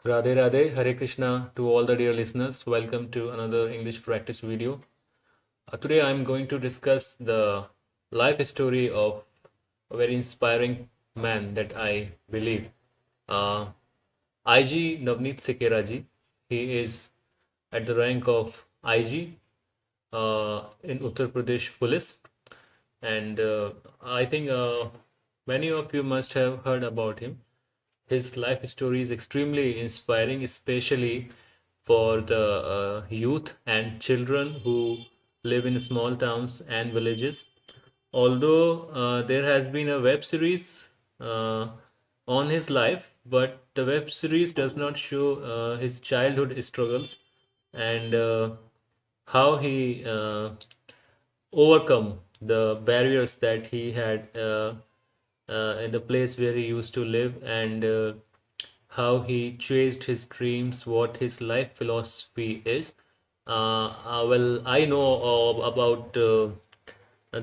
Radhe Radhe, Hare Krishna to all the dear listeners. Welcome to another English practice video. Today I'm going to discuss the life story of a very inspiring man that I believe. Uh, IG Navneet Sekera ji. He is at the rank of IG in Uttar Pradesh Police, and I think many of you must have heard about him. His life story is extremely inspiring, especially for the youth and children who live in small towns and villages. Although there has been a web series uh, on his life, but the web series does not show his childhood struggles and how he overcome the barriers that he had in the place where he used to live, and how he chased his dreams, what his life philosophy is. Well, I know about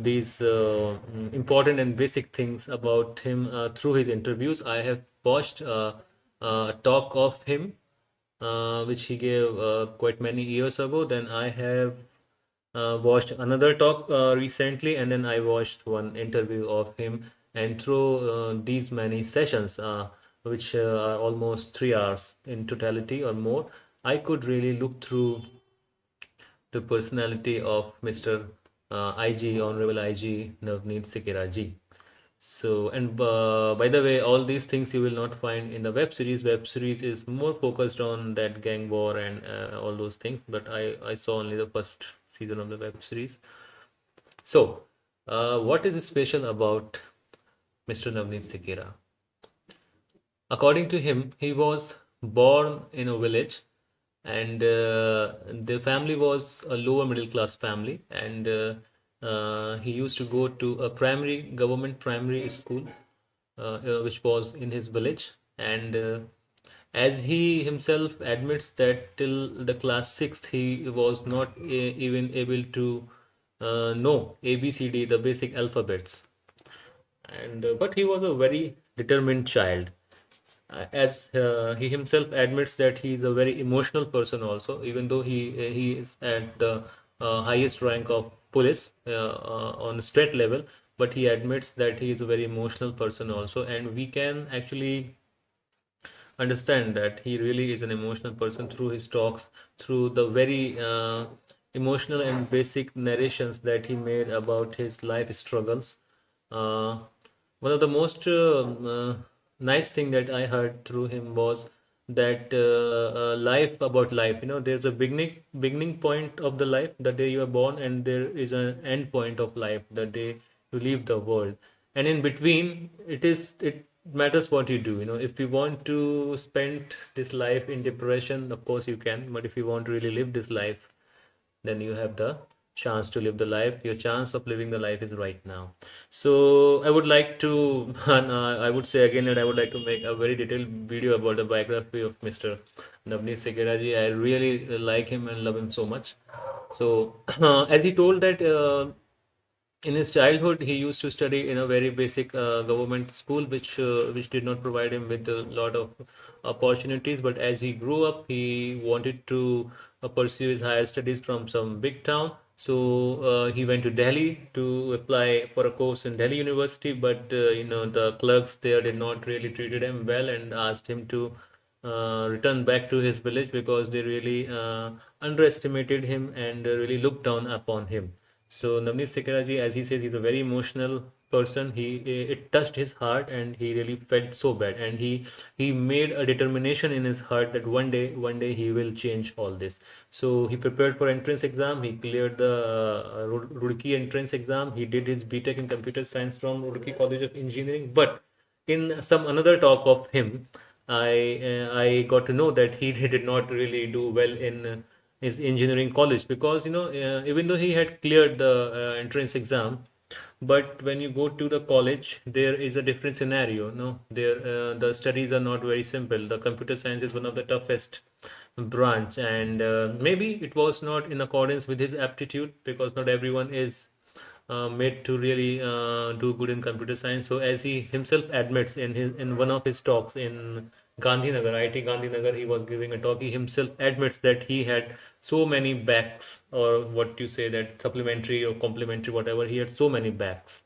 these important and basic things about him through his interviews. I have watched a talk of him, which he gave quite many years ago. Then I have watched another talk recently, and then I watched one interview of him. And through these many sessions, which are almost 3 hours in totality or more, I could really look through the personality of Mr. IG, Honorable IG Navneet Sekera ji. So, and by the way, all these things you will not find in the web series. Web series is more focused on that gang war and all those things. But I saw only the first season of the web series. So, what is special about Mr. Navneet Sekera? According to him, he was born in a village, and the family was a lower middle class family, and he used to go to a primary government primary school, which was in his village. And as he himself admits that till the class 6th he was not even able to know ABCD, the basic alphabets. And but he was a very determined child, as he himself admits that he is a very emotional person also, even though he is at the highest rank of police on state level. But he admits that he is a very emotional person also, and we can actually understand that he really is an emotional person through his talks, through the very emotional and basic narrations that he made about his life struggles. uh, One of the most nice thing that I heard through him was that life about life. There's a beginning point of the life, the day you are born, and there is an end point of life, the day you leave the world. And in between, it matters what you do. If you want to spend this life in depression, of course you can. But if you want to really live this life, then you have the chance to live the life. Your chance of living the life is right now. So I would like to, and I would say again that I would like to make a very detailed video about the biography of Mr. Navneet Sekera ji. I really like him and love him so much. So as he told that in his childhood he used to study in a very basic government school, which did not provide him with a lot of opportunities. But as he grew up, he wanted to pursue his higher studies from some big town. So he went to Delhi to apply for a course in Delhi University. But the clerks there did not really treated him well and asked him to return back to his village, because they really underestimated him and really looked down upon him. So Navneet Sekaraji, as he says, he's a very emotional person. It touched his heart, and he really felt so bad. And he made a determination in his heart that one day he will change all this. So he prepared for entrance exam. He cleared the Roorkee entrance exam. He did his BTech in computer science from Roorkee College of Engineering. But in some another talk of him, I got to know that he did not really do well in his engineering college, because even though he had cleared the entrance exam, but when you go to the college, there is a different scenario. No, there the studies are not very simple. The computer science is one of the toughest branch, and maybe it was not in accordance with his aptitude, because not everyone is made to really do good in computer science. So as he himself admits in his in one of his talks in Gandhinagar, IIT Gandhinagar, he was giving a talk. He himself admits that he had so many backs, or what you say, that supplementary or complementary, whatever. He had so many backs,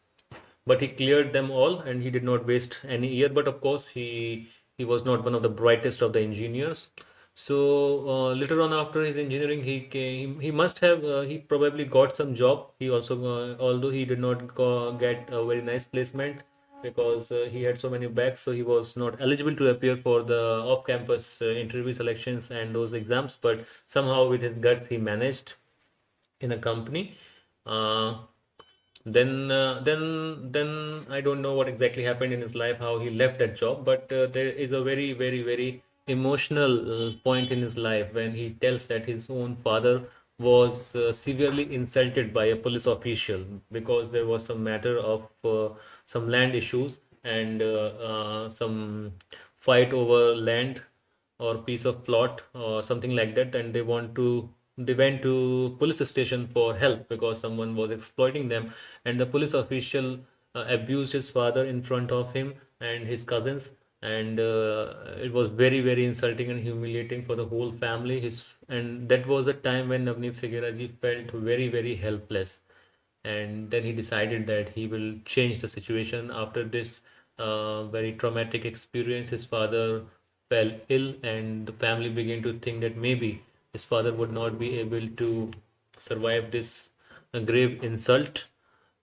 but he cleared them all and he did not waste any year. But of course he was not one of the brightest of the engineers. So later on, after his engineering, he must have he probably got some job. He also although he did not get a very nice placement, because he had so many backs, so he was not eligible to appear for the off campus interview selections and those exams. But somehow with his guts he managed in a company. uh, then I don't know what exactly happened in his life, how he left that job. But there is a very, very, very emotional point in his life when he tells that his own father was severely insulted by a police official, because there was some matter of some land issues, and some fight over land or piece of plot or something like that. And they went to police station for help because someone was exploiting them. And the police official abused his father in front of him and his cousins. And it was very, very insulting and humiliating for the whole family. His And that was a time when Navneet Segera ji felt very, very helpless. And then he decided that he will change the situation. After this very traumatic experience, his father fell ill, and the family began to think that maybe his father would not be able to survive this grave insult,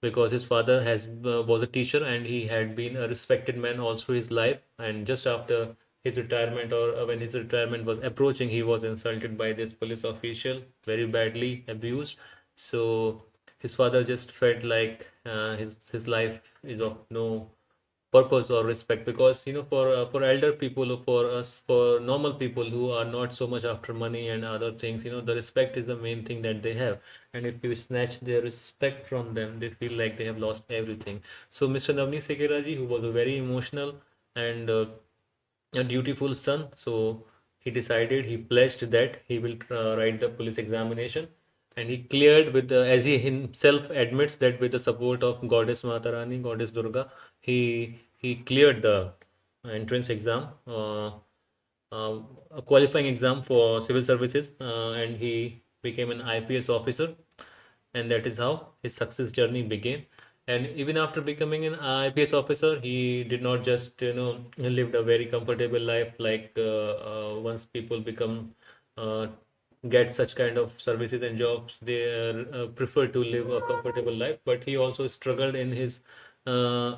because his father was a teacher and he had been a respected man all through his life. And just after his retirement, or when his retirement was approaching, he was insulted by this police official, very badly abused. So his father just felt like his life is of no purpose or respect, because for elder people, or for us, for normal people who are not so much after money and other things, the respect is the main thing that they have. And if you snatch their respect from them, they feel like they have lost everything. So Mr. Navni Sekera ji, who was a very emotional and a dutiful son, so he pledged that he will write the police examination. And he cleared with as he himself admits, that with the support of goddess Mata Rani, goddess Durga, he cleared the entrance exam, a qualifying exam for civil services, and he became an IPS officer. And that is how his success journey began. And even after becoming an IPS officer, he did not just lived a very comfortable life, like once people become uh, get such kind of services and jobs, they prefer to live a comfortable life. But he also struggled in his uh,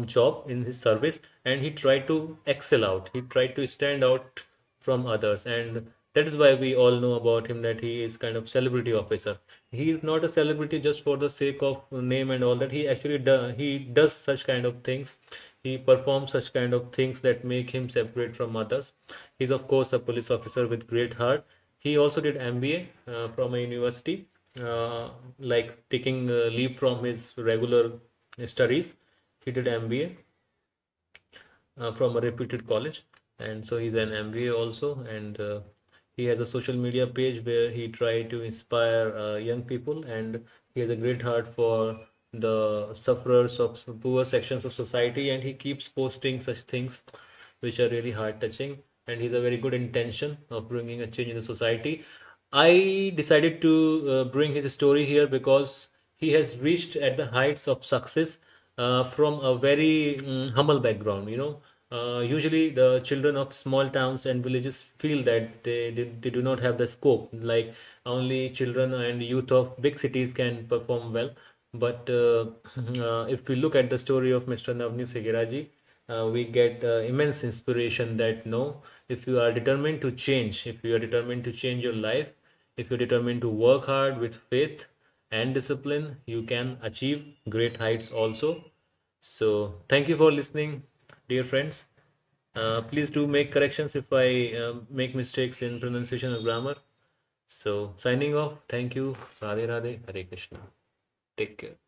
job, in his service, and he tried to excel out. He tried to stand out from others, and that is why we all know about him, that he is kind of celebrity officer. He is not a celebrity just for the sake of name and all that. He does such kind of things. He performs such kind of things that make him separate from others. He's of course a police officer with great heart. He also did MBA from a university, like taking leave from his regular studies. He did MBA from a reputed college, and so he's an MBA also. And he has a social media page where he try to inspire young people, and he has a great heart for the sufferers of poor sections of society, and he keeps posting such things which are really heart touching. And he's a very good intention of bringing a change in the society. I decided to bring his story here because he has reached at the heights of success from a very humble background. Usually the children of small towns and villages feel that they do not have the scope. Like only children and youth of big cities can perform well. But if we look at the story of Mr. Navni Segeraji, we get immense inspiration that no, if you are determined to change, if you are determined to change your life, if you're determined to work hard with faith and discipline, you can achieve great heights also. So, thank you for listening, dear friends. Please do make corrections if I make mistakes in pronunciation or grammar. So, signing off. Thank you. Radhe Radhe. Hare Krishna. Take care.